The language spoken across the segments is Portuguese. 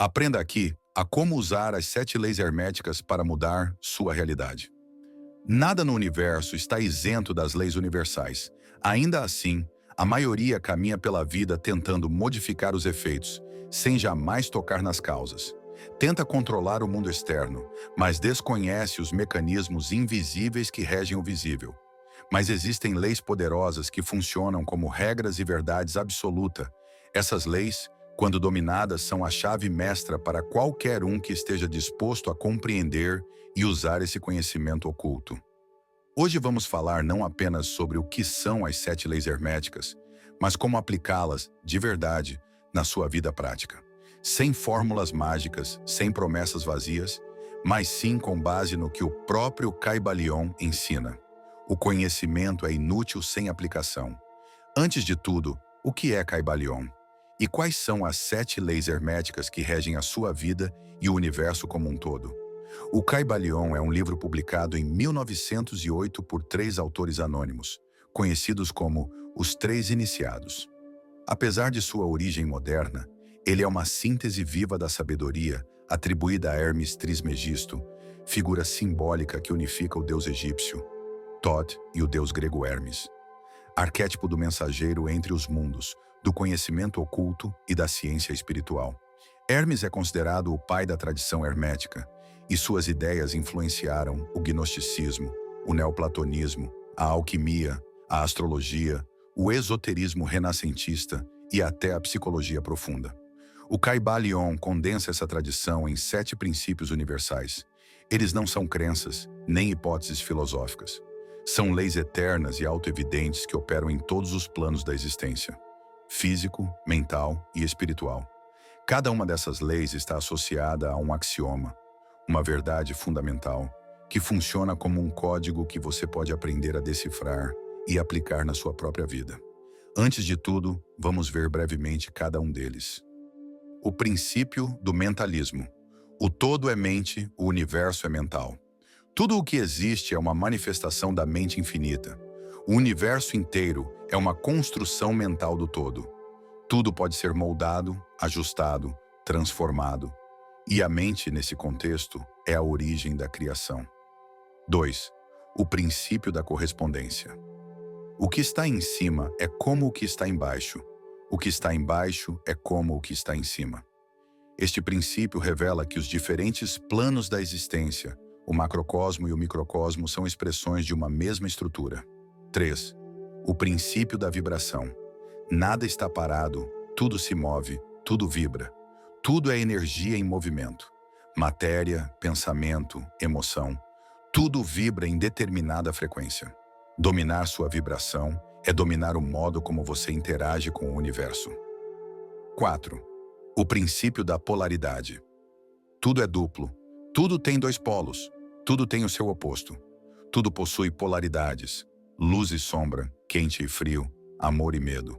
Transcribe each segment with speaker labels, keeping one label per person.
Speaker 1: Aprenda aqui a como usar as 7 leis herméticas para mudar sua realidade. Nada no universo está isento das leis universais. Ainda assim, a maioria caminha pela vida tentando modificar os efeitos, sem jamais tocar nas causas. Tenta controlar o mundo externo, mas desconhece os mecanismos invisíveis que regem o visível. Mas existem leis poderosas que funcionam como regras e verdades absolutas. Essas leis, quando dominadas, são a chave mestra para qualquer um que esteja disposto a compreender e usar esse conhecimento oculto. Hoje vamos falar não apenas sobre o que são as 7 leis herméticas, mas como aplicá-las, de verdade, na sua vida prática. Sem fórmulas mágicas, sem promessas vazias, mas sim com base no que o próprio Caibalion ensina. O conhecimento é inútil sem aplicação. Antes de tudo, o que é Caibalion? E quais são as 7 leis herméticas que regem a sua vida e o universo como um todo? O Caibalion é um livro publicado em 1908 por 3 autores anônimos, conhecidos como os Três Iniciados. Apesar de sua origem moderna, ele é uma síntese viva da sabedoria atribuída a Hermes Trismegisto, figura simbólica que unifica o deus egípcio, Thoth, e o deus grego Hermes. Arquétipo do mensageiro entre os mundos, do conhecimento oculto e da ciência espiritual. Hermes é considerado o pai da tradição hermética, e suas ideias influenciaram o gnosticismo, o neoplatonismo, a alquimia, a astrologia, o esoterismo renascentista e até a psicologia profunda. O Caibalion condensa essa tradição em 7 princípios universais. Eles não são crenças, nem hipóteses filosóficas. São leis eternas e autoevidentes que operam em todos os planos da existência: físico, mental e espiritual. Cada uma dessas leis está associada a um axioma, uma verdade fundamental, que funciona como um código que você pode aprender a decifrar e aplicar na sua própria vida. Antes de tudo, vamos ver brevemente cada um deles. O princípio do mentalismo. O todo é mente, o universo é mental. Tudo o que existe é uma manifestação da mente infinita. O universo inteiro é uma construção mental do todo. Tudo pode ser moldado, ajustado, transformado. E a mente, nesse contexto, é a origem da criação. 2. O princípio da correspondência. O que está em cima é como o que está embaixo. O que está embaixo é como o que está em cima. Este princípio revela que os diferentes planos da existência, o macrocosmo e o microcosmo, são expressões de uma mesma estrutura. 3. O princípio da vibração. Nada está parado, tudo se move, tudo vibra. Tudo é energia em movimento. Matéria, pensamento, emoção. Tudo vibra em determinada frequência. Dominar sua vibração é dominar o modo como você interage com o universo. 4. O princípio da polaridade. Tudo é duplo. Tudo tem 2 polos. Tudo tem o seu oposto. Tudo possui polaridades: luz e sombra, quente e frio, amor e medo.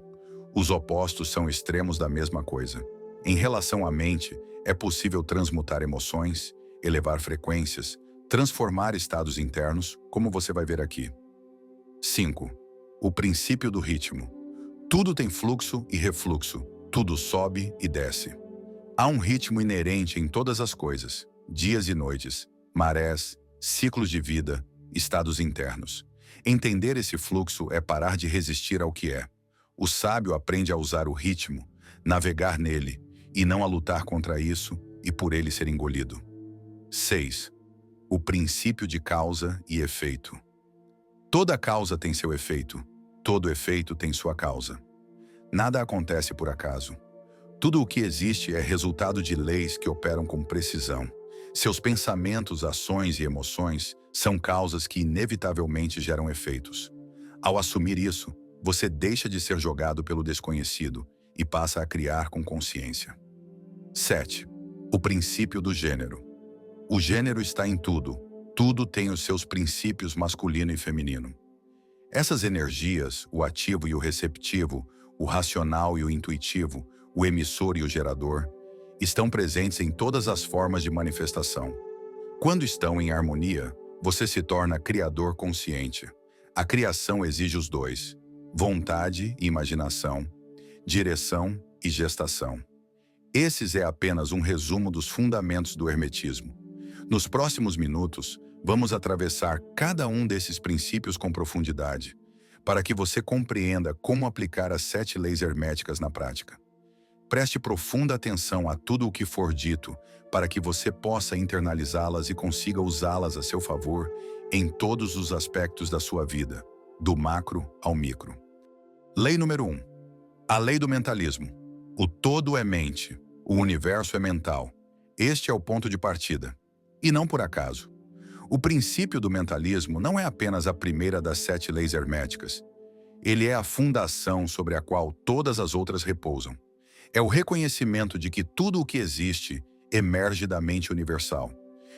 Speaker 1: Os opostos são extremos da mesma coisa. Em relação à mente, é possível transmutar emoções, elevar frequências, transformar estados internos, como você vai ver aqui. 5. O princípio do ritmo. Tudo tem fluxo e refluxo, tudo sobe e desce. Há um ritmo inerente em todas as coisas: dias e noites, marés, ciclos de vida, estados internos. Entender esse fluxo é parar de resistir ao que é. O sábio aprende a usar o ritmo, navegar nele, e não a lutar contra isso e por ele ser engolido. 6. O princípio de causa e efeito. Toda causa tem seu efeito, todo efeito tem sua causa. Nada acontece por acaso. Tudo o que existe é resultado de leis que operam com precisão. Seus pensamentos, ações e emoções são causas que inevitavelmente geram efeitos. Ao assumir isso, você deixa de ser jogado pelo desconhecido e passa a criar com consciência. 7. O princípio do gênero. O gênero está em tudo. Tudo tem os seus princípios masculino e feminino. Essas energias, o ativo e o receptivo, o racional e o intuitivo, o emissor e o gerador, estão presentes em todas as formas de manifestação. Quando estão em harmonia, você se torna criador consciente. A criação exige os dois: vontade e imaginação, direção e gestação. Esses é apenas um resumo dos fundamentos do hermetismo. Nos próximos minutos, vamos atravessar cada um desses princípios com profundidade, para que você compreenda como aplicar as 7 leis herméticas na prática. Preste profunda atenção a tudo o que for dito, para que você possa internalizá-las e consiga usá-las a seu favor em todos os aspectos da sua vida, do macro ao micro. Lei número 1. A lei do mentalismo. O todo é mente, o universo é mental. Este é o ponto de partida. E não por acaso. O princípio do mentalismo não é apenas a primeira das 7 leis herméticas. Ele é a fundação sobre a qual todas as outras repousam. É o reconhecimento de que tudo o que existe emerge da mente universal,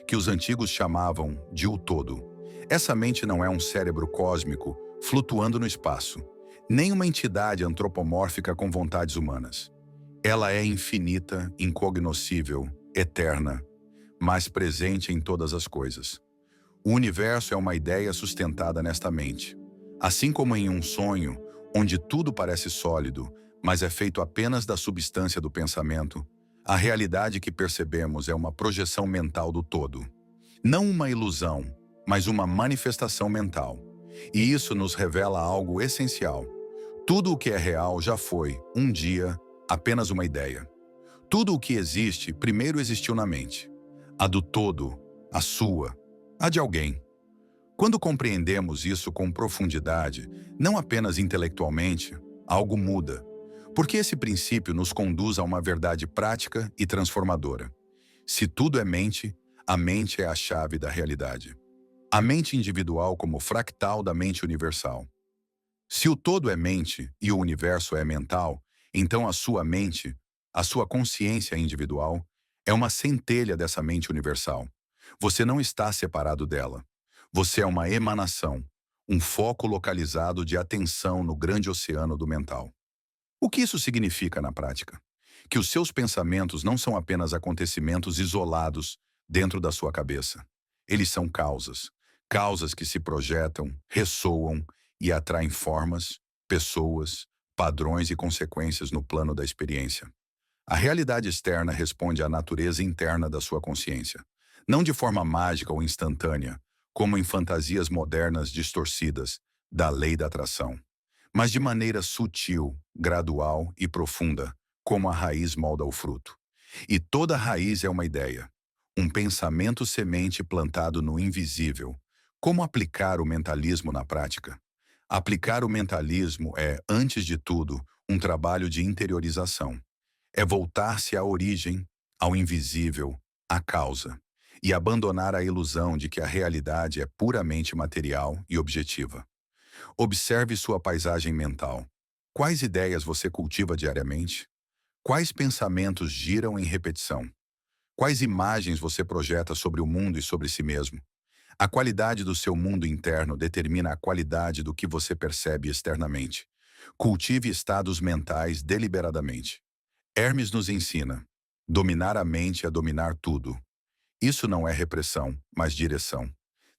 Speaker 1: que os antigos chamavam de o todo. Essa mente não é um cérebro cósmico flutuando no espaço, nem uma entidade antropomórfica com vontades humanas. Ela é infinita, incognoscível, eterna, mas presente em todas as coisas. O universo é uma ideia sustentada nesta mente. Assim como em um sonho, onde tudo parece sólido, mas é feito apenas da substância do pensamento, a realidade que percebemos é uma projeção mental do todo. Não uma ilusão, mas uma manifestação mental. E isso nos revela algo essencial. Tudo o que é real já foi, um dia, apenas uma ideia. Tudo o que existe primeiro existiu na mente. A do todo, a sua, a de alguém. Quando compreendemos isso com profundidade, não apenas intelectualmente, algo muda. Porque esse princípio nos conduz a uma verdade prática e transformadora. Se tudo é mente, a mente é a chave da realidade. A mente individual como fractal da mente universal. Se o todo é mente e o universo é mental, então a sua mente, a sua consciência individual, é uma centelha dessa mente universal. Você não está separado dela. Você é uma emanação, um foco localizado de atenção no grande oceano do mental. O que isso significa na prática? Que os seus pensamentos não são apenas acontecimentos isolados dentro da sua cabeça. Eles são causas. Causas que se projetam, ressoam e atraem formas, pessoas, padrões e consequências no plano da experiência. A realidade externa responde à natureza interna da sua consciência. Não de forma mágica ou instantânea, como em fantasias modernas distorcidas da lei da atração, mas de maneira sutil, gradual e profunda, como a raiz molda o fruto. E toda raiz é uma ideia, um pensamento semente plantado no invisível. Como aplicar o mentalismo na prática? Aplicar o mentalismo é, antes de tudo, um trabalho de interiorização. É voltar-se à origem, ao invisível, à causa, e abandonar a ilusão de que a realidade é puramente material e objetiva. Observe sua paisagem mental. Quais ideias você cultiva diariamente? Quais pensamentos giram em repetição? Quais imagens você projeta sobre o mundo e sobre si mesmo? A qualidade do seu mundo interno determina a qualidade do que você percebe externamente. Cultive estados mentais deliberadamente. Hermes nos ensina: dominar a mente é dominar tudo. Isso não é repressão, mas direção.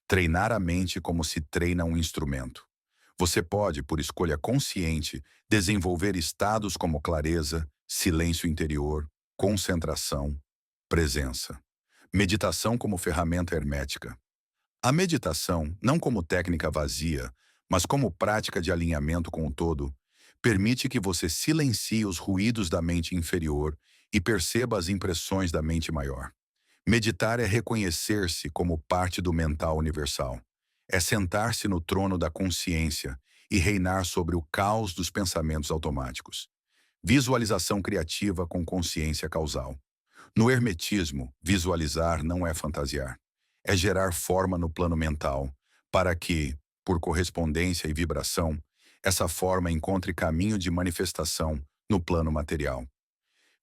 Speaker 1: Treinar a mente como se treina um instrumento. Você pode, por escolha consciente, desenvolver estados como clareza, silêncio interior, concentração, presença. Meditação como ferramenta hermética. A meditação, não como técnica vazia, mas como prática de alinhamento com o todo, permite que você silencie os ruídos da mente inferior e perceba as impressões da mente maior. Meditar é reconhecer-se como parte do mental universal. É sentar-se no trono da consciência e reinar sobre o caos dos pensamentos automáticos. Visualização criativa com consciência causal. No hermetismo, visualizar não é fantasiar. É gerar forma no plano mental, para que, por correspondência e vibração, essa forma encontre caminho de manifestação no plano material.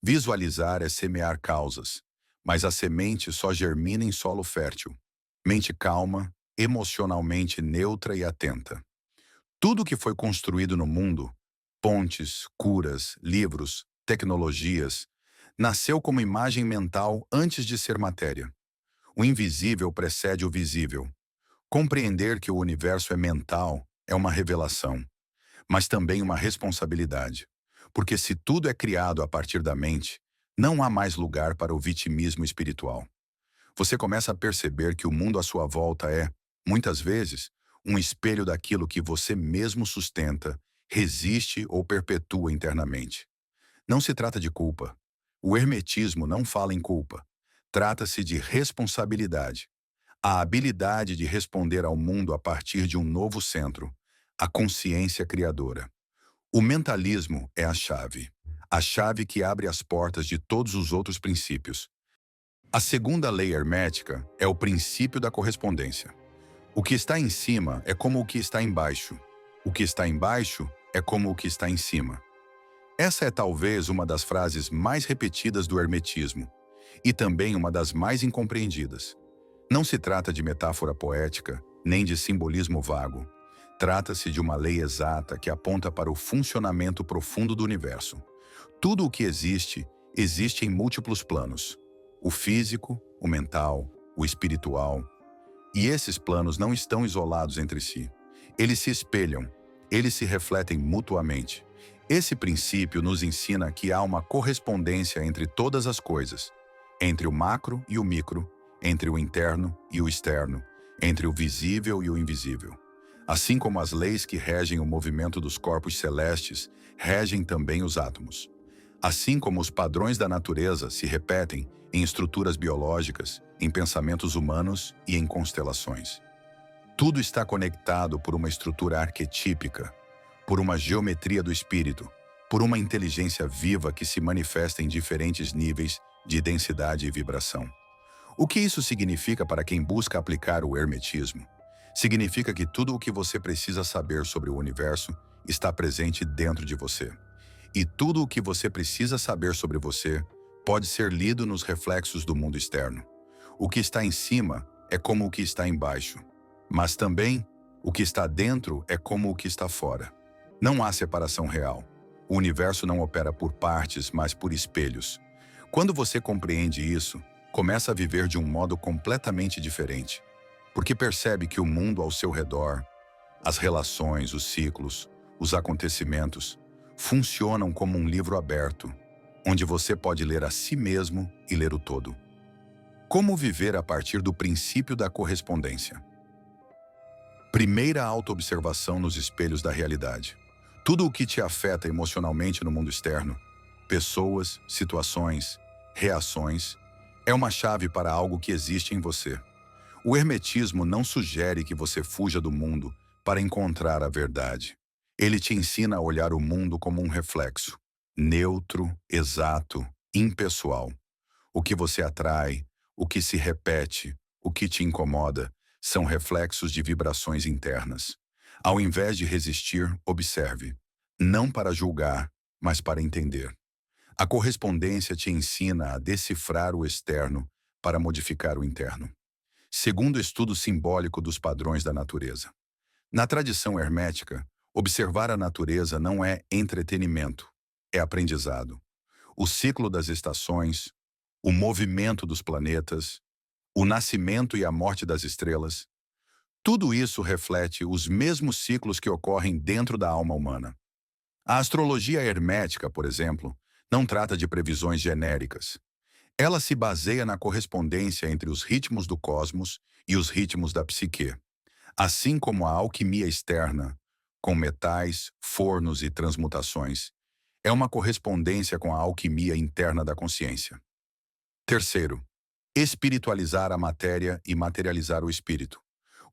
Speaker 1: Visualizar é semear causas, mas a semente só germina em solo fértil. Mente calma, emocionalmente neutra e atenta. Tudo que foi construído no mundo, pontes, curas, livros, tecnologias, nasceu como imagem mental antes de ser matéria. O invisível precede o visível. Compreender que o universo é mental é uma revelação, mas também uma responsabilidade. Porque se tudo é criado a partir da mente, Não há mais lugar para o vitimismo espiritual. Você começa a perceber que o mundo à sua volta é, muitas vezes, um espelho daquilo que você mesmo sustenta, resiste ou perpetua internamente. Não se trata de culpa. O hermetismo não fala em culpa. Trata-se de responsabilidade. A habilidade de responder ao mundo a partir de um novo centro, a consciência criadora. O mentalismo é a chave que abre as portas de todos os outros princípios. A segunda lei hermética é o princípio da correspondência. O que está em cima é como o que está embaixo. O que está embaixo é como o que está em cima. Essa é talvez uma das frases mais repetidas do hermetismo e também uma das mais incompreendidas. Não se trata de metáfora poética, nem de simbolismo vago. Trata-se de uma lei exata que aponta para o funcionamento profundo do universo. Tudo o que existe, existe em múltiplos planos. O físico, o mental, o espiritual. E esses planos não estão isolados entre si. Eles se espelham, eles se refletem mutuamente. Esse princípio nos ensina que há uma correspondência entre todas as coisas, entre o macro e o micro, entre o interno e o externo, entre o visível e o invisível. Assim como as leis que regem o movimento dos corpos celestes, regem também os átomos. Assim como os padrões da natureza se repetem em estruturas biológicas, em pensamentos humanos e em constelações. Tudo está conectado por uma estrutura arquetípica, por uma geometria do espírito, por uma inteligência viva que se manifesta em diferentes níveis de densidade e vibração. O que isso significa para quem busca aplicar o hermetismo? Significa que tudo o que você precisa saber sobre o universo está presente dentro de você. E tudo o que você precisa saber sobre você pode ser lido nos reflexos do mundo externo. O que está em cima é como o que está embaixo, mas também o que está dentro é como o que está fora. Não há separação real. O universo não opera por partes, mas por espelhos. Quando você compreende isso, começa a viver de um modo completamente diferente, porque percebe que o mundo ao seu redor, as relações, os ciclos, os acontecimentos, funcionam como um livro aberto, onde você pode ler a si mesmo e ler o todo. Como viver a partir do princípio da correspondência? Primeira autoobservação nos espelhos da realidade. Tudo o que te afeta emocionalmente no mundo externo, pessoas, situações, reações, é uma chave para algo que existe em você. O hermetismo não sugere que você fuja do mundo para encontrar a verdade. Ele te ensina a olhar o mundo como um reflexo, neutro, exato, impessoal. O que você atrai, o que se repete, o que te incomoda, são reflexos de vibrações internas. Ao invés de resistir, observe. Não para julgar, mas para entender. A correspondência te ensina a decifrar o externo para modificar o interno. Segundo o estudo simbólico dos padrões da natureza. Na tradição hermética, observar a natureza não é entretenimento, é aprendizado. O ciclo das estações, o movimento dos planetas, o nascimento e a morte das estrelas, tudo isso reflete os mesmos ciclos que ocorrem dentro da alma humana. A astrologia hermética, por exemplo, não trata de previsões genéricas. Ela se baseia na correspondência entre os ritmos do cosmos e os ritmos da psique, assim como a alquimia externa, com metais, fornos e transmutações, é uma correspondência com a alquimia interna da consciência. Terceiro, espiritualizar a matéria e materializar o espírito.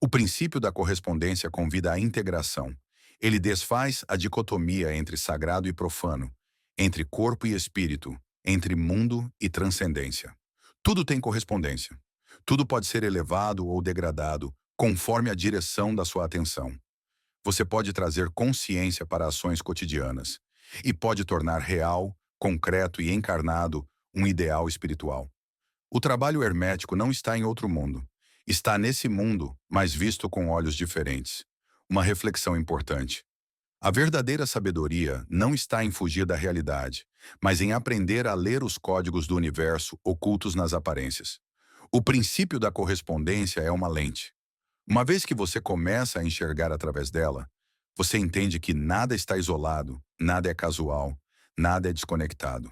Speaker 1: O princípio da correspondência convida à integração. Ele desfaz a dicotomia entre sagrado e profano, entre corpo e espírito, entre mundo e transcendência. Tudo tem correspondência. Tudo pode ser elevado ou degradado, conforme a direção da sua atenção. Você pode trazer consciência para ações cotidianas e pode tornar real, concreto e encarnado um ideal espiritual. O trabalho hermético não está em outro mundo. Está nesse mundo, mas visto com olhos diferentes. Uma reflexão importante. A verdadeira sabedoria não está em fugir da realidade, mas em aprender a ler os códigos do universo ocultos nas aparências. O princípio da correspondência é uma lente. Uma vez que você começa a enxergar através dela, você entende que nada está isolado, nada é casual, nada é desconectado.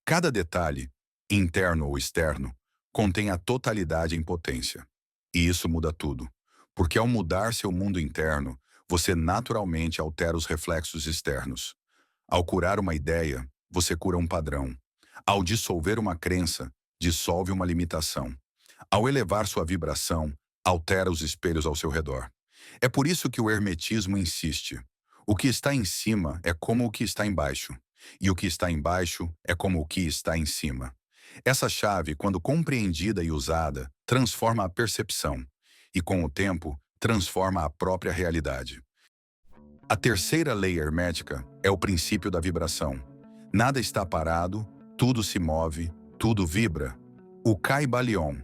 Speaker 1: Cada detalhe, interno ou externo, contém a totalidade em potência. E isso muda tudo, porque ao mudar seu mundo interno, você naturalmente altera os reflexos externos. Ao curar uma ideia, você cura um padrão. Ao dissolver uma crença, dissolve uma limitação. Ao elevar sua vibração, altera os espelhos ao seu redor. É por isso que o hermetismo insiste. O que está em cima é como o que está embaixo, e o que está embaixo é como o que está em cima. Essa chave, quando compreendida e usada, transforma a percepção, e com o tempo, transforma a própria realidade. A terceira lei hermética é o princípio da vibração. Nada está parado, tudo se move, tudo vibra. O Kybalion.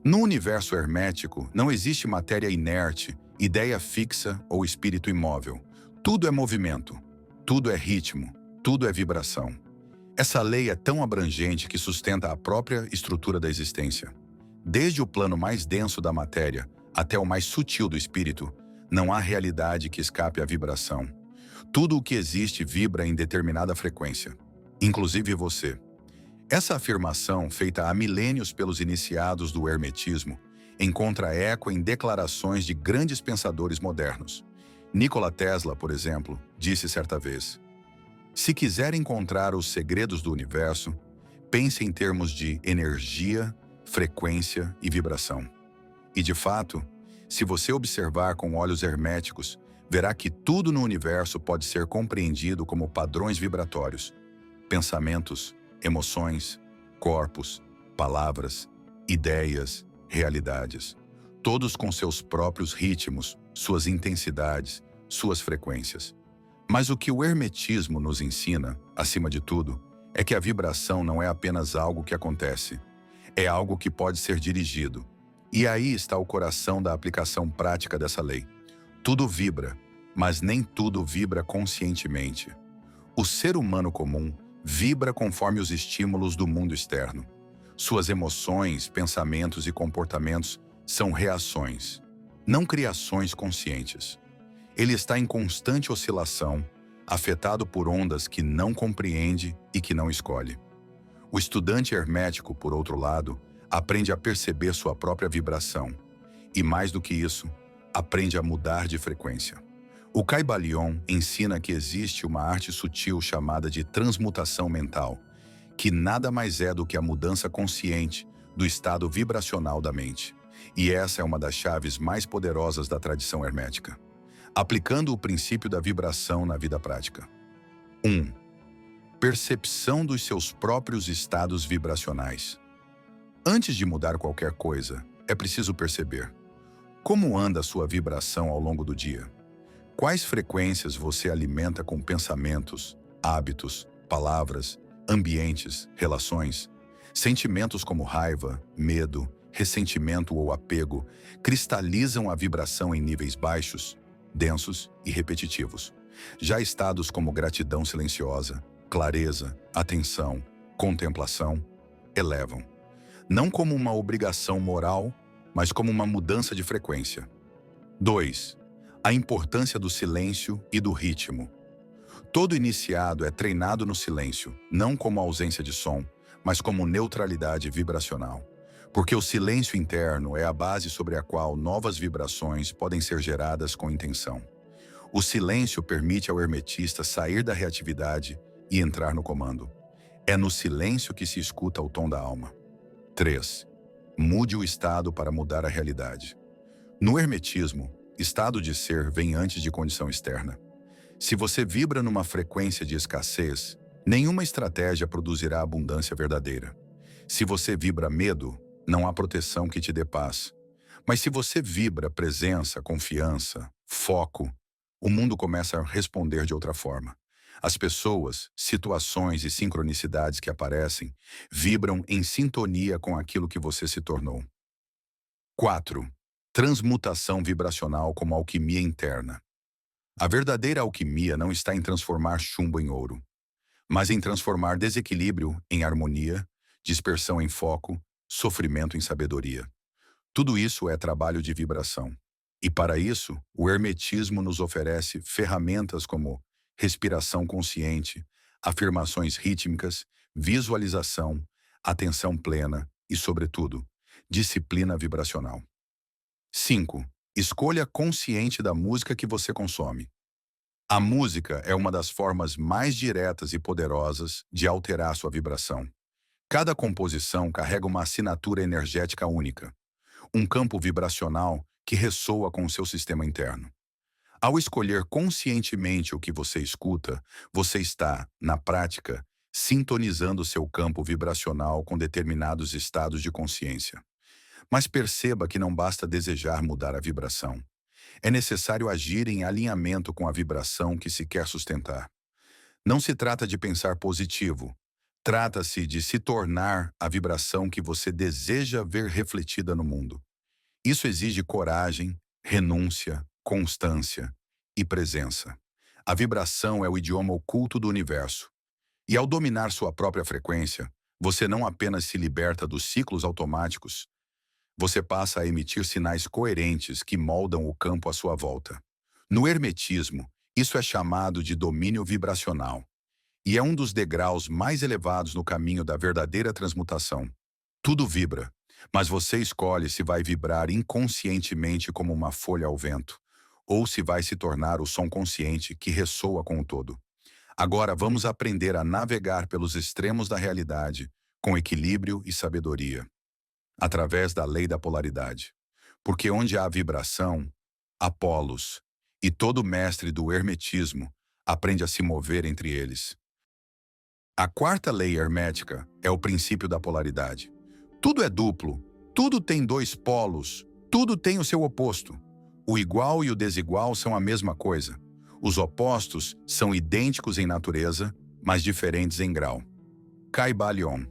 Speaker 1: No universo hermético, não existe matéria inerte, ideia fixa ou espírito imóvel. Tudo é movimento, tudo é ritmo, tudo é vibração. Essa lei é tão abrangente que sustenta a própria estrutura da existência. Desde o plano mais denso da matéria até o mais sutil do espírito, não há realidade que escape à vibração. Tudo o que existe vibra em determinada frequência, inclusive você. Essa afirmação, feita há milênios pelos iniciados do hermetismo, encontra eco em declarações de grandes pensadores modernos. Nikola Tesla, por exemplo, disse certa vez: "Se quiser encontrar os segredos do universo, pense em termos de energia, frequência e vibração." E de fato, se você observar com olhos herméticos, verá que tudo no universo pode ser compreendido como padrões vibratórios, pensamentos, emoções, corpos, palavras, ideias, realidades, todos com seus próprios ritmos, suas intensidades, suas frequências. Mas o que o hermetismo nos ensina, acima de tudo, é que a vibração não é apenas algo que acontece, é algo que pode ser dirigido. E aí está o coração da aplicação prática dessa lei. Tudo vibra, mas nem tudo vibra conscientemente. O ser humano comum vibra conforme os estímulos do mundo externo. Suas emoções, pensamentos e comportamentos são reações, não criações conscientes. Ele está em constante oscilação, afetado por ondas que não compreende e que não escolhe. O estudante hermético, por outro lado, aprende a perceber sua própria vibração e, mais do que isso, aprende a mudar de frequência. O Kybalion ensina que existe uma arte sutil chamada de transmutação mental, que nada mais é do que a mudança consciente do estado vibracional da mente. E essa é uma das chaves mais poderosas da tradição hermética. Aplicando o princípio da vibração na vida prática. 1. Percepção dos seus próprios estados vibracionais. Antes de mudar qualquer coisa, é preciso perceber como anda a sua vibração ao longo do dia. Quais frequências você alimenta com pensamentos, hábitos, palavras, ambientes, relações? Sentimentos como raiva, medo, ressentimento ou apego cristalizam a vibração em níveis baixos, densos e repetitivos. Já estados como gratidão silenciosa, clareza, atenção, contemplação, elevam. Não como uma obrigação moral, mas como uma mudança de frequência. 2. A importância do silêncio e do ritmo. Todo iniciado é treinado no silêncio, não como ausência de som, mas como neutralidade vibracional. Porque o silêncio interno é a base sobre a qual novas vibrações podem ser geradas com intenção. O silêncio permite ao hermetista sair da reatividade e entrar no comando. É no silêncio que se escuta o tom da alma. 3. Mude o estado para mudar a realidade. No hermetismo, estado de ser vem antes de condição externa. Se você vibra numa frequência de escassez, nenhuma estratégia produzirá abundância verdadeira. Se você vibra medo, não há proteção que te dê paz. Mas se você vibra presença, confiança, foco, o mundo começa a responder de outra forma. As pessoas, situações e sincronicidades que aparecem vibram em sintonia com aquilo que você se tornou. 4. Transmutação vibracional como alquimia interna. A verdadeira alquimia não está em transformar chumbo em ouro, mas em transformar desequilíbrio em harmonia, dispersão em foco, sofrimento em sabedoria. Tudo isso é trabalho de vibração. E para isso, o hermetismo nos oferece ferramentas como respiração consciente, afirmações rítmicas, visualização, atenção plena e, sobretudo, disciplina vibracional. 5. Escolha consciente da música que você consome. A música é uma das formas mais diretas e poderosas de alterar sua vibração. Cada composição carrega uma assinatura energética única, um campo vibracional que ressoa com o seu sistema interno. Ao escolher conscientemente o que você escuta, você está, na prática, sintonizando seu campo vibracional com determinados estados de consciência. Mas perceba que não basta desejar mudar a vibração. É necessário agir em alinhamento com a vibração que se quer sustentar. Não se trata de pensar positivo. Trata-se de se tornar a vibração que você deseja ver refletida no mundo. Isso exige coragem, renúncia, constância e presença. A vibração é o idioma oculto do universo. E ao dominar sua própria frequência, você não apenas se liberta dos ciclos automáticos, você passa a emitir sinais coerentes que moldam o campo à sua volta. No hermetismo, isso é chamado de domínio vibracional, e é um dos degraus mais elevados no caminho da verdadeira transmutação. Tudo vibra, mas você escolhe se vai vibrar inconscientemente como uma folha ao vento, ou se vai se tornar o som consciente que ressoa com o todo. Agora vamos aprender a navegar pelos extremos da realidade, com equilíbrio e sabedoria, através da lei da polaridade. Porque onde há vibração, há polos, e todo mestre do hermetismo aprende a se mover entre eles. A quarta lei hermética é o princípio da polaridade. Tudo é duplo, tudo tem dois polos, tudo tem o seu oposto. O igual e o desigual são a mesma coisa. Os opostos são idênticos em natureza, mas diferentes em grau. Caibalion.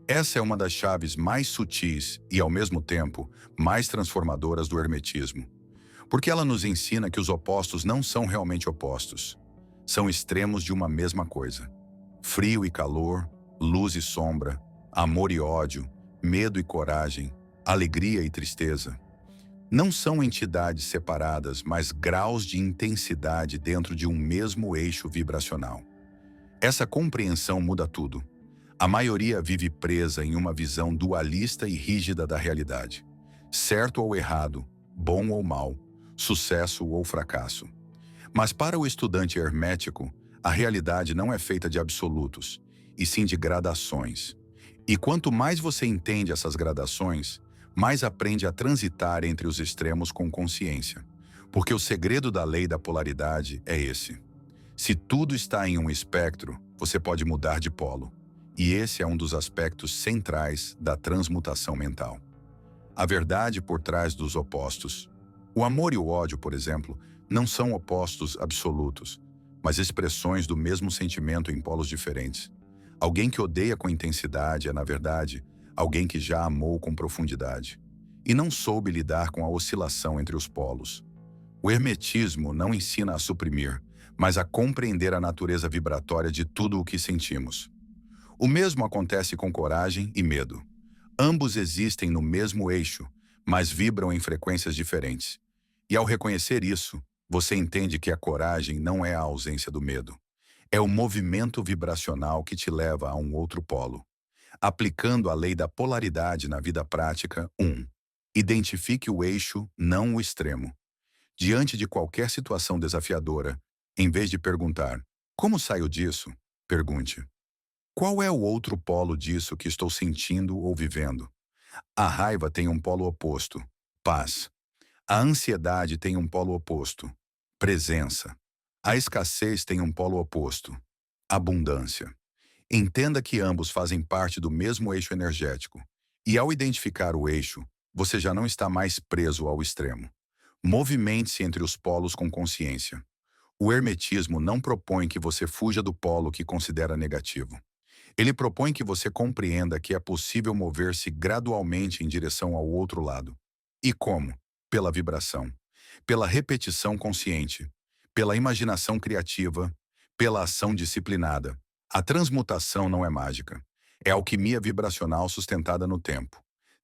Speaker 1: Essa é uma das chaves mais sutis e, ao mesmo tempo, mais transformadoras do hermetismo. Porque ela nos ensina que os opostos não são realmente opostos. São extremos de uma mesma coisa. Frio e calor, luz e sombra, amor e ódio, medo e coragem, alegria e tristeza. Não são entidades separadas, mas graus de intensidade dentro de um mesmo eixo vibracional. Essa compreensão muda tudo. A maioria vive presa em uma visão dualista e rígida da realidade. Certo ou errado, bom ou mal, sucesso ou fracasso. Mas para o estudante hermético, a realidade não é feita de absolutos, e sim de gradações. E quanto mais você entende essas gradações, mais aprende a transitar entre os extremos com consciência. Porque o segredo da lei da polaridade é esse. Se tudo está em um espectro, você pode mudar de polo. E esse é um dos aspectos centrais da transmutação mental. A verdade por trás dos opostos. O amor e o ódio, por exemplo, não são opostos absolutos, mas expressões do mesmo sentimento em polos diferentes. Alguém que odeia com intensidade é, na verdade, alguém que já amou com profundidade e não soube lidar com a oscilação entre os polos. O hermetismo não ensina a suprimir, mas a compreender a natureza vibratória de tudo o que sentimos. O mesmo acontece com coragem e medo. Ambos existem no mesmo eixo, mas vibram em frequências diferentes. E ao reconhecer isso, você entende que a coragem não é a ausência do medo. É o movimento vibracional que te leva a um outro polo. Aplicando a lei da polaridade na vida prática, 1. Identifique o eixo, não o extremo. Diante de qualquer situação desafiadora, em vez de perguntar, como saio disso? Pergunte, qual é o outro polo disso que estou sentindo ou vivendo? A raiva tem um polo oposto, paz. A ansiedade tem um polo oposto, presença. A escassez tem um polo oposto, abundância. Entenda que ambos fazem parte do mesmo eixo energético. E ao identificar o eixo, você já não está mais preso ao extremo. Movimente-se entre os polos com consciência. O hermetismo não propõe que você fuja do polo que considera negativo. Ele propõe que você compreenda que é possível mover-se gradualmente em direção ao outro lado. E como? Pela vibração, pela repetição consciente, pela imaginação criativa, pela ação disciplinada. A transmutação não é mágica. É alquimia vibracional sustentada no tempo.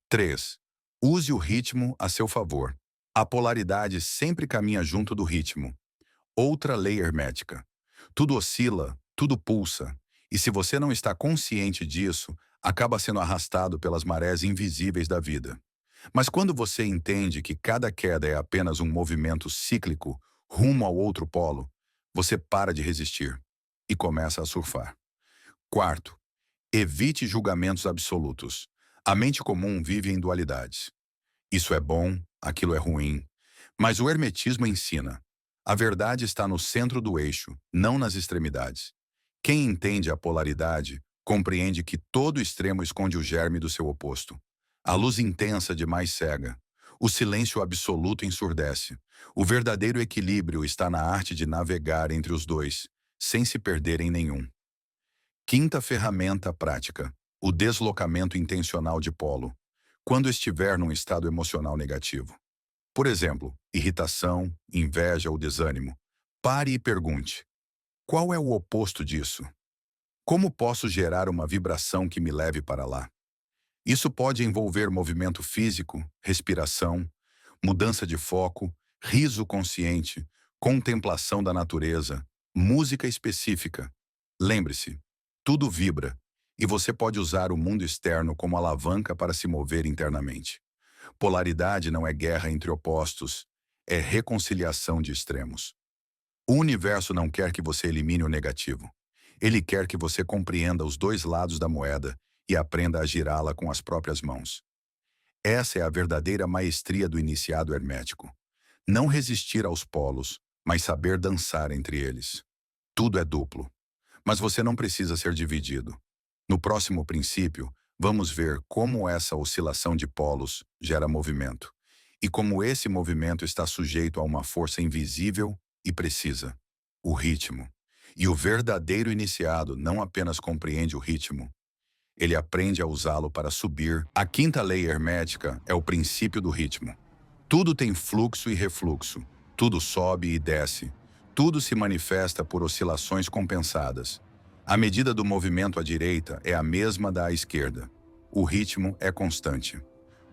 Speaker 1: 3. Use o ritmo a seu favor. A polaridade sempre caminha junto do ritmo. Outra lei hermética. Tudo oscila, tudo pulsa. E se você não está consciente disso, acaba sendo arrastado pelas marés invisíveis da vida. Mas quando você entende que cada queda é apenas um movimento cíclico rumo ao outro polo, você para de resistir e começa a surfar. Quarto, evite julgamentos absolutos. A mente comum vive em dualidades. Isso é bom, aquilo é ruim. Mas o hermetismo ensina: a verdade está no centro do eixo, não nas extremidades. Quem entende a polaridade compreende que todo extremo esconde o germe do seu oposto. A luz intensa demais cega. O silêncio absoluto ensurdece. O verdadeiro equilíbrio está na arte de navegar entre os dois, sem se perder em nenhum. Quinta ferramenta prática: o deslocamento intencional de polo, quando estiver num estado emocional negativo. Por exemplo, irritação, inveja ou desânimo. Pare e pergunte: qual é o oposto disso? Como posso gerar uma vibração que me leve para lá? Isso pode envolver movimento físico, respiração, mudança de foco, riso consciente, contemplação da natureza, música específica. Lembre-se, tudo vibra, e você pode usar o mundo externo como alavanca para se mover internamente. Polaridade não é guerra entre opostos, é reconciliação de extremos. O universo não quer que você elimine o negativo. Ele quer que você compreenda os dois lados da moeda e aprenda a girá-la com as próprias mãos. Essa é a verdadeira maestria do iniciado hermético. Não resistir aos polos, mas saber dançar entre eles. Tudo é duplo, mas você não precisa ser dividido. No próximo princípio, vamos ver como essa oscilação de polos gera movimento e como esse movimento está sujeito a uma força invisível e precisa: o ritmo. E o verdadeiro iniciado não apenas compreende o ritmo, ele aprende a usá-lo para subir. A quinta lei hermética é o princípio do ritmo. Tudo tem fluxo e refluxo, tudo sobe e desce, tudo se manifesta por oscilações compensadas. A medida do movimento à direita é a mesma da à esquerda. O ritmo é constante.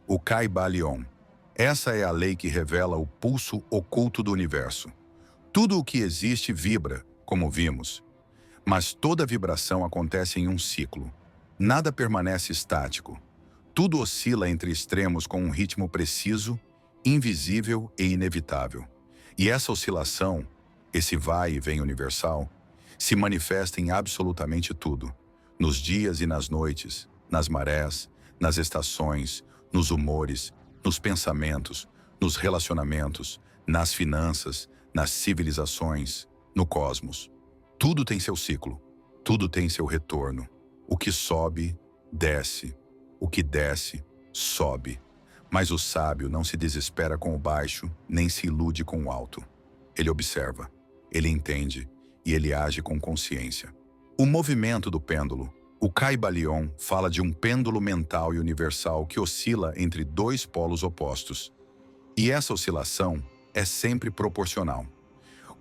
Speaker 1: O Kybalion. Essa é a lei que revela o pulso oculto do universo. Tudo o que existe vibra, como vimos. Mas toda vibração acontece em um ciclo. Nada permanece estático. Tudo oscila entre extremos com um ritmo preciso, invisível e inevitável. E essa oscilação, esse vai e vem universal, se manifesta em absolutamente tudo. Nos dias e nas noites, nas marés, nas estações, nos humores, nos pensamentos, nos relacionamentos, nas finanças, nas civilizações, no cosmos. Tudo tem seu ciclo, tudo tem seu retorno. O que sobe, desce. O que desce, sobe. Mas o sábio não se desespera com o baixo, nem se ilude com o alto. Ele observa, ele entende e ele age com consciência. O movimento do pêndulo. O Kybalion fala de um pêndulo mental e universal que oscila entre dois polos opostos. E essa oscilação é sempre proporcional.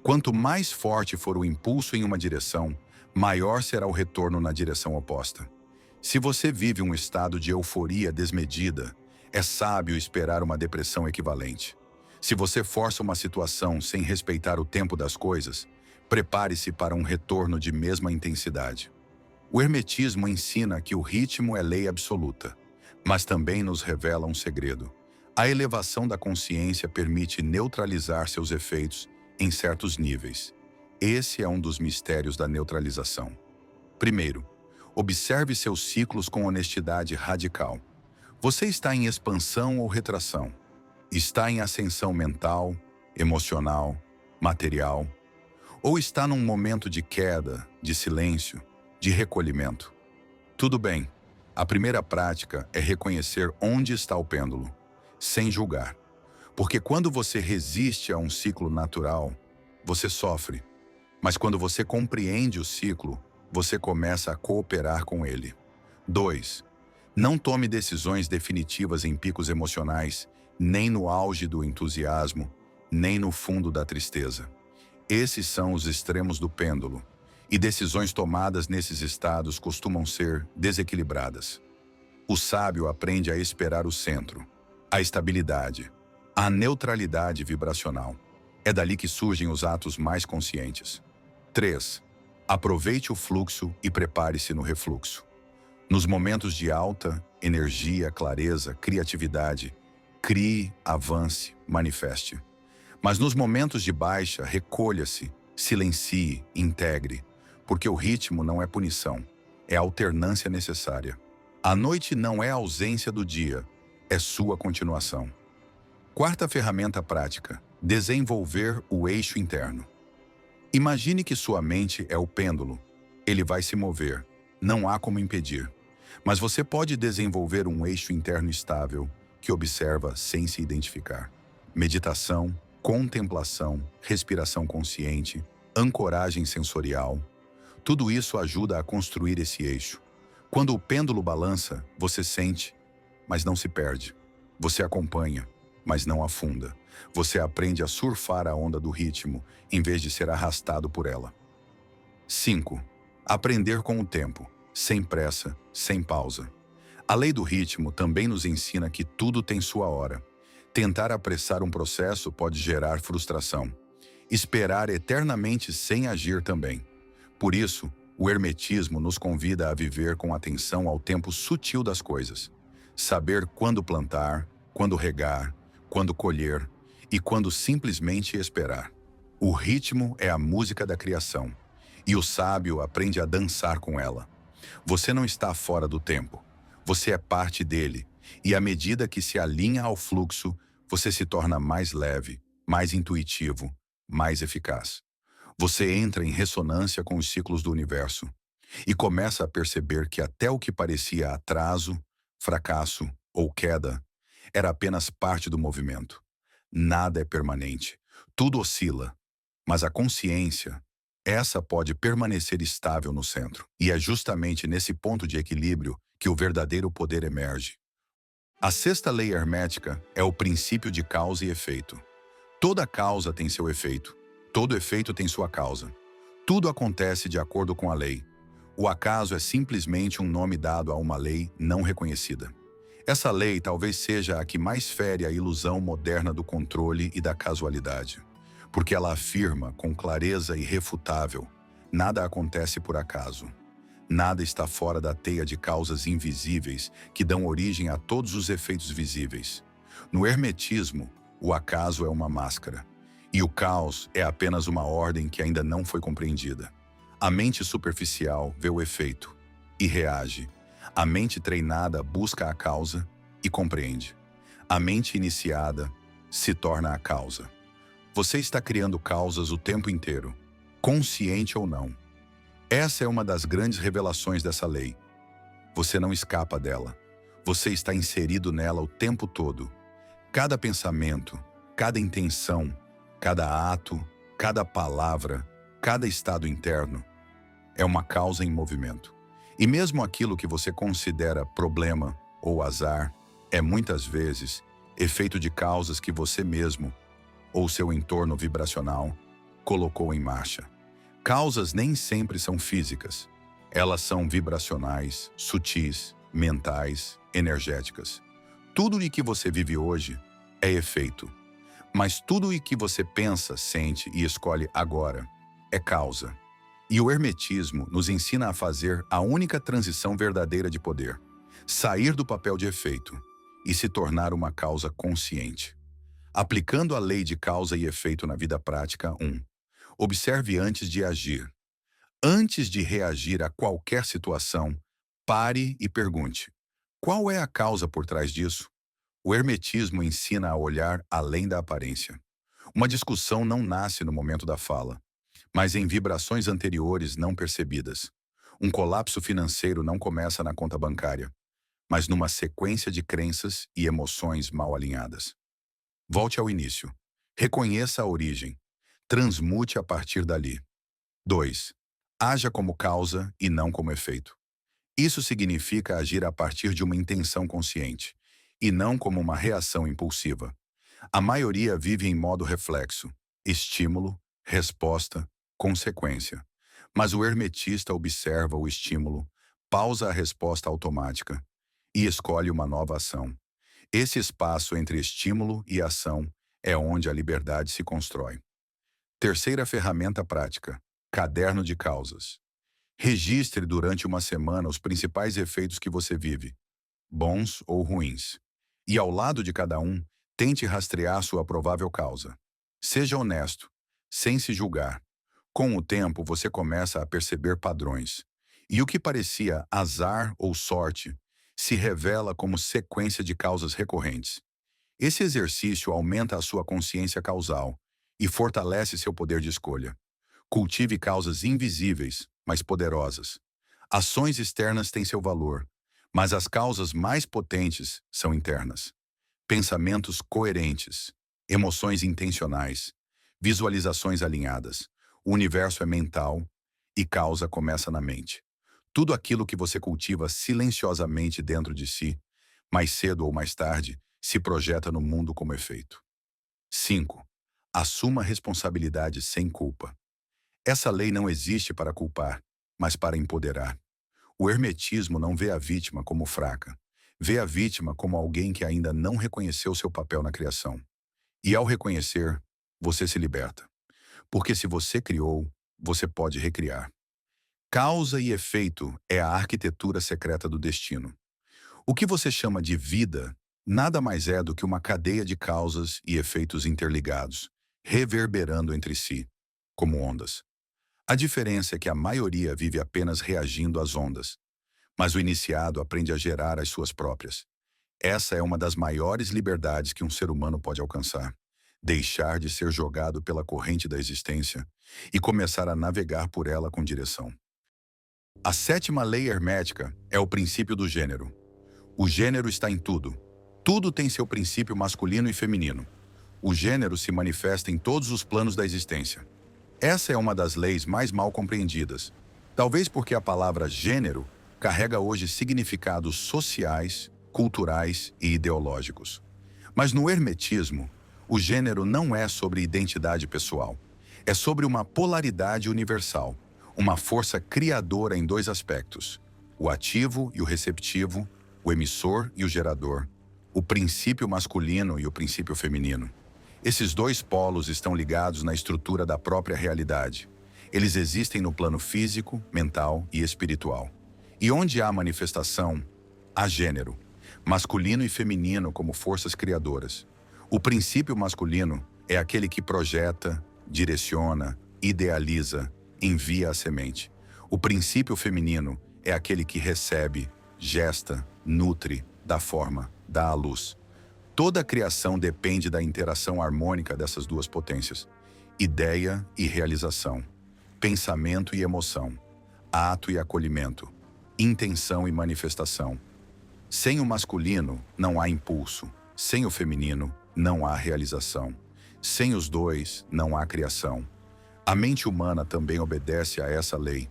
Speaker 1: Quanto mais forte for o impulso em uma direção, maior será o retorno na direção oposta. Se você vive um estado de euforia desmedida, é sábio esperar uma depressão equivalente. Se você força uma situação sem respeitar o tempo das coisas, prepare-se para um retorno de mesma intensidade. O hermetismo ensina que o ritmo é lei absoluta, mas também nos revela um segredo. A elevação da consciência permite neutralizar seus efeitos em certos níveis. Esse é um dos mistérios da neutralização. Primeiro, observe seus ciclos com honestidade radical. Você está em expansão ou retração? Está em ascensão mental, emocional, material? Ou está num momento de queda, de silêncio, de recolhimento? Tudo bem. A primeira prática é reconhecer onde está o pêndulo, sem julgar. Porque quando você resiste a um ciclo natural, você sofre. Mas quando você compreende o ciclo, você começa a cooperar com ele. 2. Não tome decisões definitivas em picos emocionais, nem no auge do entusiasmo, nem no fundo da tristeza. Esses são os extremos do pêndulo, e decisões tomadas nesses estados costumam ser desequilibradas. O sábio aprende a esperar o centro, a estabilidade, a neutralidade vibracional. É dali que surgem os atos mais conscientes. 3. Aproveite o fluxo e prepare-se no refluxo. Nos momentos de alta energia, clareza, criatividade, crie, avance, manifeste. Mas nos momentos de baixa, recolha-se, silencie, integre, porque o ritmo não é punição, é alternância necessária. A noite não é ausência do dia, é sua continuação. Quarta ferramenta prática: desenvolver o eixo interno. Imagine que sua mente é o pêndulo. Ele vai se mover, não há como impedir. Mas você pode desenvolver um eixo interno estável que observa sem se identificar. Meditação, contemplação, respiração consciente, ancoragem sensorial. Tudo isso ajuda a construir esse eixo. Quando o pêndulo balança, você sente, mas não se perde. Você acompanha, mas não afunda. Você aprende a surfar a onda do ritmo, em vez de ser arrastado por ela. 5. Aprender com o tempo, sem pressa, sem pausa. A lei do ritmo também nos ensina que tudo tem sua hora. Tentar apressar um processo pode gerar frustração. Esperar eternamente sem agir também. Por isso, o hermetismo nos convida a viver com atenção ao tempo sutil das coisas. Saber quando plantar, quando regar, quando colher e quando simplesmente esperar. O ritmo é a música da criação, e o sábio aprende a dançar com ela. Você não está fora do tempo, você é parte dele, e à medida que se alinha ao fluxo, você se torna mais leve, mais intuitivo, mais eficaz. Você entra em ressonância com os ciclos do universo e começa a perceber que até o que parecia atraso, fracasso ou queda era apenas parte do movimento. Nada é permanente, tudo oscila, mas a consciência, essa pode permanecer estável no centro. E é justamente nesse ponto de equilíbrio que o verdadeiro poder emerge. A sexta lei hermética é o princípio de causa e efeito. Toda causa tem seu efeito, todo efeito tem sua causa. Tudo acontece de acordo com a lei. O acaso é simplesmente um nome dado a uma lei não reconhecida. Essa lei talvez seja a que mais fere a ilusão moderna do controle e da casualidade, porque ela afirma com clareza irrefutável: nada acontece por acaso. Nada está fora da teia de causas invisíveis que dão origem a todos os efeitos visíveis. No hermetismo, o acaso é uma máscara, e o caos é apenas uma ordem que ainda não foi compreendida. A mente superficial vê o efeito e reage. A mente treinada busca a causa e compreende. A mente iniciada se torna a causa. Você está criando causas o tempo inteiro, consciente ou não. Essa é uma das grandes revelações dessa lei. Você não escapa dela. Você está inserido nela o tempo todo. Cada pensamento, cada intenção, cada ato, cada palavra, cada estado interno é uma causa em movimento. E mesmo aquilo que você considera problema ou azar é muitas vezes efeito de causas que você mesmo ou seu entorno vibracional colocou em marcha. Causas nem sempre são físicas. Elas são vibracionais, sutis, mentais, energéticas. Tudo o que você vive hoje é efeito. Mas tudo o que você pensa, sente e escolhe agora é causa. E o hermetismo nos ensina a fazer a única transição verdadeira de poder: sair do papel de efeito e se tornar uma causa consciente. Aplicando a lei de causa e efeito na vida prática. 1. Observe antes de agir. Antes de reagir a qualquer situação, pare e pergunte: qual é a causa por trás disso? O hermetismo ensina a olhar além da aparência. Uma discussão não nasce no momento da fala, mas em vibrações anteriores não percebidas. Um colapso financeiro não começa na conta bancária, mas numa sequência de crenças e emoções mal alinhadas. Volte ao início. Reconheça a origem. Transmute a partir dali. 2. Haja como causa e não como efeito. Isso significa agir a partir de uma intenção consciente, e não como uma reação impulsiva. A maioria vive em modo reflexo: estímulo, resposta, consequência. Mas o hermetista observa o estímulo, pausa a resposta automática e escolhe uma nova ação. Esse espaço entre estímulo e ação é onde a liberdade se constrói. Terceira ferramenta prática: Caderno de causas. Registre durante uma semana os principais efeitos que você vive, bons ou ruins. E ao lado de cada um, tente rastrear sua provável causa. Seja honesto, sem se julgar. Com o tempo, você começa a perceber padrões. E o que parecia azar ou sorte se revela como sequência de causas recorrentes. Esse exercício aumenta a sua consciência causal e fortalece seu poder de escolha. Cultive causas invisíveis, mas poderosas. Ações externas têm seu valor, mas as causas mais potentes são internas. Pensamentos coerentes, emoções intencionais, visualizações alinhadas. O universo é mental e causa começa na mente. Tudo aquilo que você cultiva silenciosamente dentro de si, mais cedo ou mais tarde, se projeta no mundo como efeito. 5. Assuma responsabilidade sem culpa. Essa lei não existe para culpar, mas para empoderar. O hermetismo não vê a vítima como fraca. Vê a vítima como alguém que ainda não reconheceu seu papel na criação. E ao reconhecer, você se liberta. Porque se você criou, você pode recriar. Causa e efeito é a arquitetura secreta do destino. O que você chama de vida nada mais é do que uma cadeia de causas e efeitos interligados, reverberando entre si, como ondas. A diferença é que a maioria vive apenas reagindo às ondas, mas o iniciado aprende a gerar as suas próprias. Essa é uma das maiores liberdades que um ser humano pode alcançar. Deixar de ser jogado pela corrente da existência e começar a navegar por ela com direção. A sétima lei hermética é o princípio do gênero. O gênero está em tudo. Tudo tem seu princípio masculino e feminino. O gênero se manifesta em todos os planos da existência. Essa é uma das leis mais mal compreendidas, talvez porque a palavra gênero carrega hoje significados sociais, culturais e ideológicos. Mas no hermetismo, o gênero não é sobre identidade pessoal. É sobre uma polaridade universal, uma força criadora em dois aspectos: o ativo e o receptivo, o emissor e o gerador, o princípio masculino e o princípio feminino. Esses dois polos estão ligados na estrutura da própria realidade. Eles existem no plano físico, mental e espiritual. E onde há manifestação, há gênero, masculino e feminino como forças criadoras. O princípio masculino é aquele que projeta, direciona, idealiza, envia a semente. O princípio feminino é aquele que recebe, gesta, nutre, dá forma, dá à luz. Toda a criação depende da interação harmônica dessas duas potências. Ideia e realização, pensamento e emoção, ato e acolhimento, intenção e manifestação. Sem o masculino, não há impulso. Sem o feminino, não há realização. Sem os dois, não há criação. A mente humana também obedece a essa lei.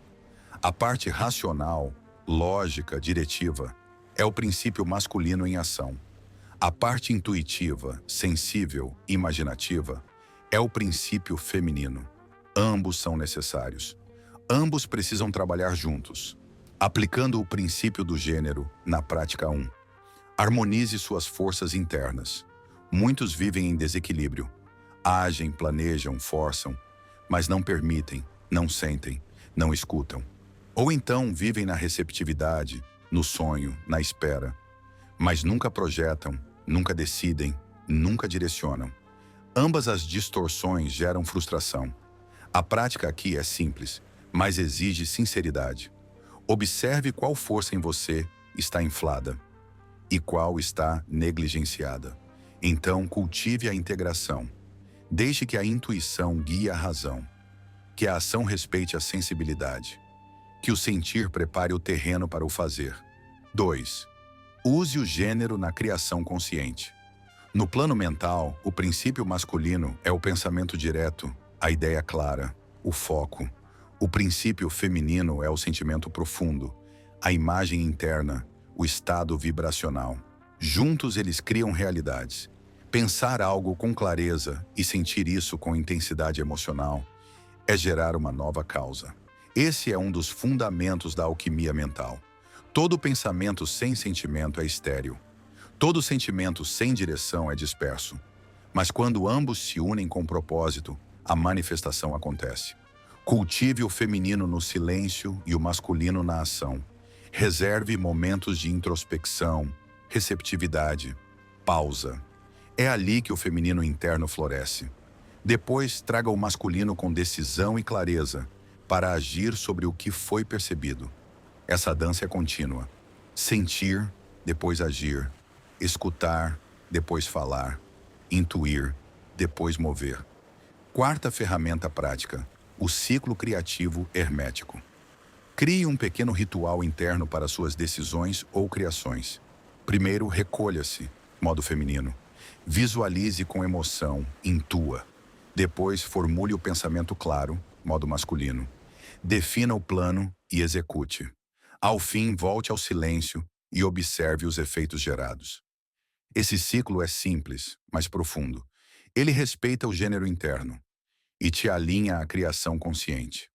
Speaker 1: A parte racional, lógica, diretiva, é o princípio masculino em ação. A parte intuitiva, sensível, imaginativa, é o princípio feminino. Ambos são necessários. Ambos precisam trabalhar juntos. Aplicando o princípio do gênero na prática 1. Harmonize suas forças internas. Muitos vivem em desequilíbrio. Agem, planejam, forçam, mas não permitem, não sentem, não escutam. Ou então vivem na receptividade, no sonho, na espera, mas nunca projetam, nunca decidem, nunca direcionam. Ambas as distorções geram frustração. A prática aqui é simples, mas exige sinceridade. Observe qual força em você está inflada e qual está negligenciada. Então, cultive a integração. Deixe que a intuição guie a razão. Que a ação respeite a sensibilidade. Que o sentir prepare o terreno para o fazer. 2. Use o gênero na criação consciente. No plano mental, o princípio masculino é o pensamento direto, a ideia clara, o foco. O princípio feminino é o sentimento profundo, a imagem interna, o estado vibracional. Juntos eles criam realidades. Pensar algo com clareza e sentir isso com intensidade emocional é gerar uma nova causa. Esse é um dos fundamentos da alquimia mental. Todo pensamento sem sentimento é estéril. Todo sentimento sem direção é disperso. Mas quando ambos se unem com propósito, a manifestação acontece. Cultive o feminino no silêncio e o masculino na ação. Reserve momentos de introspecção, receptividade, pausa. É ali que o feminino interno floresce. Depois, traga o masculino com decisão e clareza para agir sobre o que foi percebido. Essa dança é contínua. Sentir, depois agir. Escutar, depois falar. Intuir, depois mover. Quarta ferramenta prática: o ciclo criativo hermético. Crie um pequeno ritual interno para suas decisões ou criações. Primeiro, recolha-se, modo feminino. Visualize com emoção, intua. Depois, formule o pensamento claro, modo masculino. Defina o plano e execute. Ao fim, volte ao silêncio e observe os efeitos gerados. Esse ciclo é simples, mas profundo. Ele respeita o gênero interno e te alinha à criação consciente.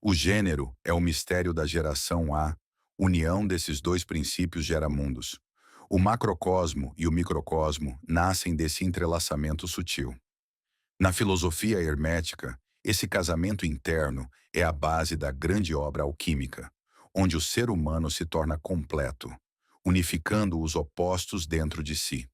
Speaker 1: O gênero é o mistério da geração A, união desses dois princípios gera mundos. O macrocosmo e o microcosmo nascem desse entrelaçamento sutil. Na filosofia hermética, esse casamento interno é a base da grande obra alquímica, onde o ser humano se torna completo, unificando os opostos dentro de si.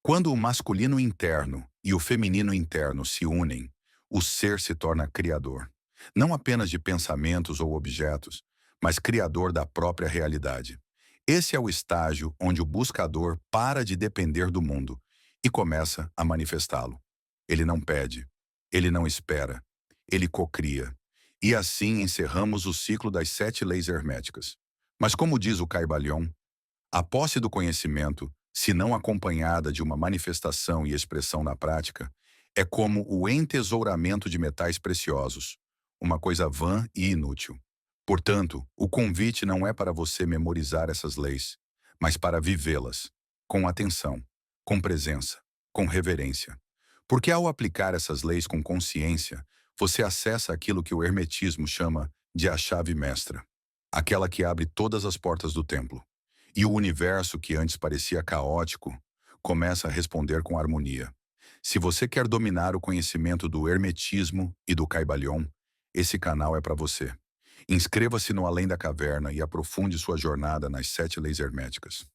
Speaker 1: Quando o masculino interno e o feminino interno se unem, o ser se torna criador, não apenas de pensamentos ou objetos, mas criador da própria realidade. Esse é o estágio onde o buscador para de depender do mundo e começa a manifestá-lo. Ele não pede, ele não espera, ele cocria. E assim encerramos o ciclo das 7 leis herméticas. Mas como diz o Caibalion, a posse do conhecimento, se não acompanhada de uma manifestação e expressão na prática, é como o entesouramento de metais preciosos, uma coisa vã e inútil. Portanto, o convite não é para você memorizar essas leis, mas para vivê-las, com atenção, com presença, com reverência. Porque ao aplicar essas leis com consciência, você acessa aquilo que o hermetismo chama de a chave mestra, aquela que abre todas as portas do templo. E o universo que antes parecia caótico começa a responder com harmonia. Se você quer dominar o conhecimento do hermetismo e do Caibalion, esse canal é para você. Inscreva-se no Além da Caverna e aprofunde sua jornada nas 7 leis herméticas.